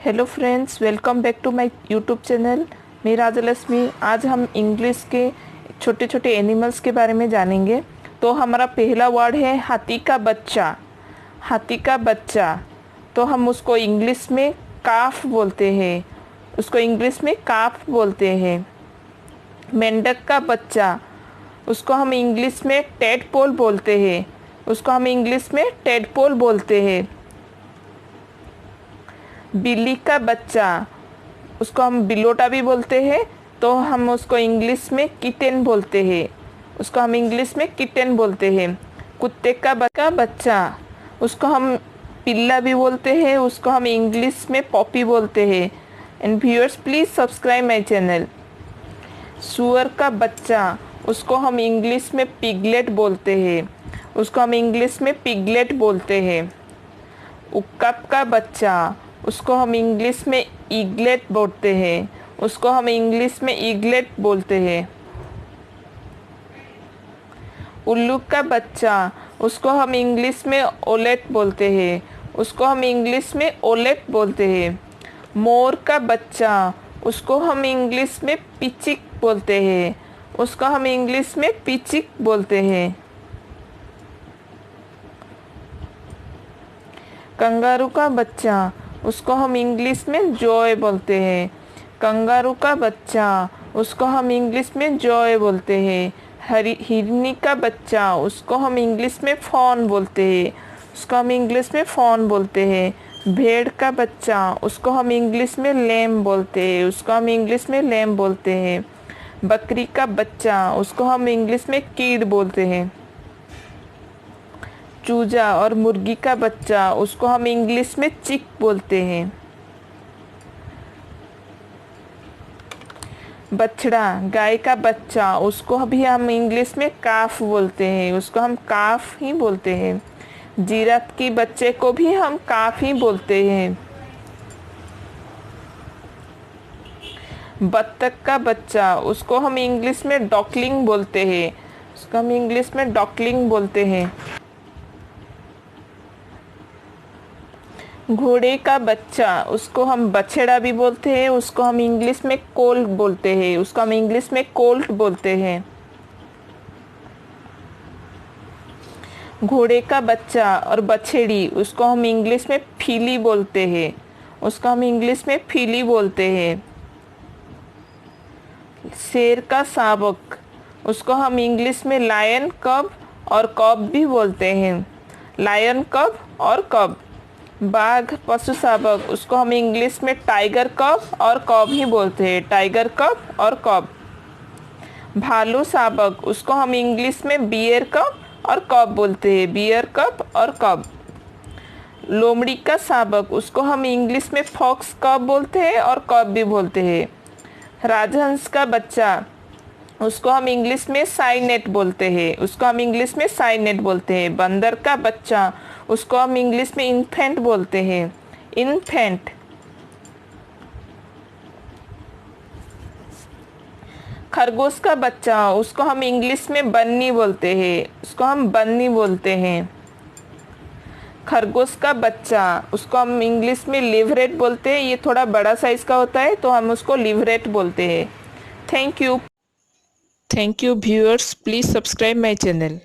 Hello friends, welcome back to my YouTube channel. मैं राजलक्ष्मी। आज हम इंग्लिश के छोटे छोटे एनिमल्स के बारे में जानेंगे। तो हमारा पहला वर्ड है हाथी का बच्चा। हाथी का बच्चा, तो हम उसको इंग्लिश में काफ बोलते हैं। उसको इंग्लिश में काफ बोलते हैं। मेंढक का बच्चा, उसको हम इंग्लिश में टेडपोल बोलते हैं। उसको हम इंग्लिश में टेडपोल बोलते हैं। बिल्ली का बच्चा, उसको हम बिलोटा भी बोलते हैं, तो हम उसको इंग्लिश में किटेन बोलते हैं। उसको हम इंग्लिश में किटेन बोलते हैं। कुत्ते का बच्चा, उसको हम पिल्ला भी बोलते हैं। उसको हम इंग्लिश में पॉपी बोलते हैं। And viewers, please subscribe my channel. सुअर का बच्चा, उसको हम इंग्लिश में पिगलेट बोलते हैं। उसको हम इंग्लिश में पिगलेट बोलते हैं। उक्काप का बच्चा, उसको हम इंग्लिश में ईगलेट बोलते हैं। उसको हम इंग्लिश में ईगलेट बोलते हैं। उल्लू का बच्चा, उसको हम इंग्लिश में ओलेट बोलते हैं। उसको हम इंग्लिश में ओलेट बोलते हैं। मोर का बच्चा, उसको हम इंग्लिश में पिचिक बोलते हैं। उसको हम इंग्लिश में पिचिक बोलते हैं। कंगारू का बच्चा, उसको हम इंग्लिश में जॉय बोलते हैं। कंगारू का बच्चा, उसको हम इंग्लिश में जॉय बोलते हैं। हिरनी का बच्चा, उसको हम इंग्लिश में फॉन बोलते हैं। उसको हम इंग्लिश में फॉन बोलते हैं। भेड़ का बच्चा, उसको हम इंग्लिश में लैम बोलते हैं। उसको हम इंग्लिश में लैम बोलते हैं। बकरी का बच्चा, उसको हम इंग्लिश में कीड बोलते हैं। चूजा और मुर्गी का बच्चा, उसको हम इंग्लिश में चिक बोलते हैं। बछड़ा, गाय का बच्चा, उसको भी हम इंग्लिश में काफ बोलते हैं। उसको हम काफ ही बोलते हैं। जिराफ के बच्चे को भी हम काफ ही बोलते हैं। बत्तख का बच्चा, उसको हम इंग्लिश में डॉकलिंग बोलते हैं। उसको हम इंग्लिश में डॉकलिंग बोलते हैं। घोड़े का बच्चा, उसको हम बछड़ा भी बोलते हैं। उसको हम इंग्लिश में कोल्ट बोलते हैं। उसको हम इंग्लिश में कोल्ट बोलते हैं। घोड़े का बच्चा और बछड़ी, उसको हम इंग्लिश में फीली बोलते हैं। उसको हम इंग्लिश में फीली बोलते हैं। शेर का शावक, उसको हम इंग्लिश में लायन कब और कब भी बोलते हैं। लायन कब और कब। बाघ पशु शावक, उसको हम इंग्लिश में टाइगर कब और कब ही बोलते हैं। टाइगर कब और कब। भालू शावक, उसको हम इंग्लिश में बियर कब और कब बोलते हैं। बियर कब और कब। लोमड़ी का शावक, उसको हम इंग्लिश में फॉक्स कब बोलते हैं और कब भी बोलते हैं। राजहंस का बच्चा, उसको हम इंग्लिश में साइनेट बोलते हैं। उसको हम इंग्लिश में साइनेट बोलते हैं। बंदर का बच्चा, उसको हम इंग्लिश में इन्फेंट बोलते हैं। इन्फेंट। खरगोश का बच्चा, उसको हम इंग्लिश में बन्नी बोलते हैं। उसको हम बन्नी बोलते हैं। खरगोश का बच्चा, उसको हम इंग्लिश में लिवरेट बोलते हैं। ये थोड़ा बड़ा साइज का होता है, तो हम उसको लिवरेट बोलते हैं। Thank you viewers, please subscribe my channel.